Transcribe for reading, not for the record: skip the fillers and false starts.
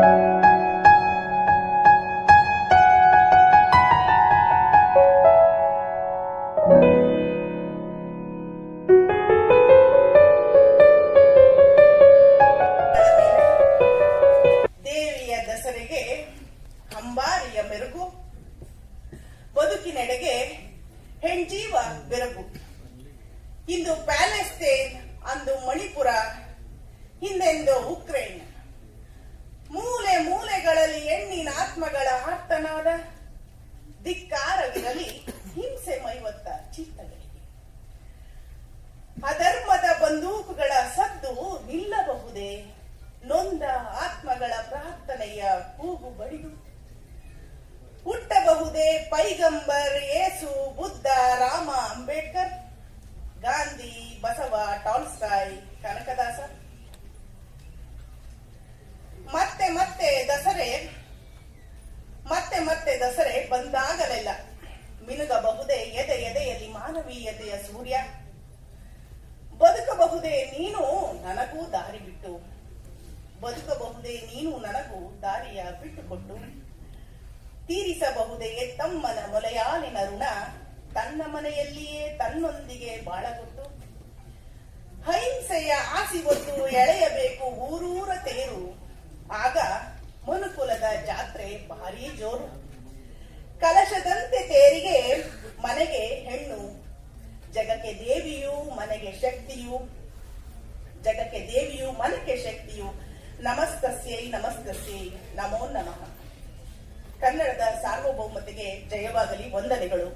ದೇವಿಯ ದಸರೆಗೆ ಅಂಬಾರಿಯ ಮೆರುಗು, ಬದುಕಿನೆಡೆಗೆ ಹೆಣ್ಜೀವ ಬೆರಗು. ಇಂದು ಪ್ಯಾಲೆಸ್ತೇನ್, ಅಂದು ಮಣಿಪುರ, ಹಿಂದೆಂದು ಉಕ್ರೇನ್. ಮೂಲೆ ಮೂಲೆಗಳಲ್ಲಿ ಹೆಣ್ಣಿನ ಆತ್ಮಗಳ ಆರ್ತನಾದ, ಧಿಕ್ಕಾರವಿರಲಿ ಹಿಂಸೆ ಮೈವತ್ತ ಚಿತ್ತಗಳಿಗೆ. ಅಧರ್ಮದ ಬಂದೂಕುಗಳ ಸದ್ದು ನಿಲ್ಲಬಹುದೇ, ನೊಂದ ಆತ್ಮಗಳ ಪ್ರಾರ್ಥನೆಯ ಕೂಗು ಬಡಿದು. ಹುಟ್ಟಬಹುದೇ ಪೈಗಂಬರ್ ಯೇಸು, ಬುದ್ಧ, ರಾಮ, ಅಂಬೇಡ್ಕರ್, ಗಾಂಧಿ, ಬಸವ, ಟಾಲ್ಸ್ಟಾಯ್, ಕನಕದಾಸ. ಮತ್ತೆ ಮತ್ತೆ ದಸರೆ ಬಂದಾಗಲೆಲ್ಲ ಮಿನುಗಬಹುದೇ ಎದೆ ಎದೆಯಲ್ಲಿ ಮಾನವೀಯತೆಯ ಸೂರ್ಯ. ಬದುಕಬಹುದೇ ನೀನು ನನಗೂ ದಾರಿ ಬಿಟ್ಟು, ಬದುಕಬಹುದೇ ನೀನು ನನಗೂ ದಾರಿಯ ಬಿಟ್ಟುಕೊಟ್ಟು. ತೀರಿಸಬಹುದೇ ತಮ್ಮನ ಮೊಲೆಯಾಲಿನ ಋಣ, ತನ್ನ ಮನೆಯಲ್ಲಿಯೇ ತನ್ನೊಂದಿಗೆ ಬಾಳಗೊಟ್ಟು. ಅಹಿಂಸೆಯ ಆಸಿವತ್ತು ಎಳೆಯಬೇಕು ಊರೂರ ತೇರು, ಆಗ ಮನುಕುಲದ ಜಾತ್ರೆ ಭಾರೀ ಜೋರು. ಕಲಶದಂತೆ ತೇರಿಗೆ ಮನೆಗೆ ಹೆಣ್ಣು, ಜಗಕ್ಕೆ ದೇವಿಯು ಮನೆಗೆ ಶಕ್ತಿಯು, ಜಗಕ್ಕೆ ದೇವಿಯು ಮನೆಗೆ ಶಕ್ತಿಯು. ನಮಸ್ತಸ್ಯೈ ನಮಸ್ತಸ್ಯೈ ನಮೋ ನಮಃ. ಕನ್ನಡದ ಸಾರ್ವಭೌಮತೆಗೆ ಜಯವಾಗಲಿ. ವಂದನೆಗಳು.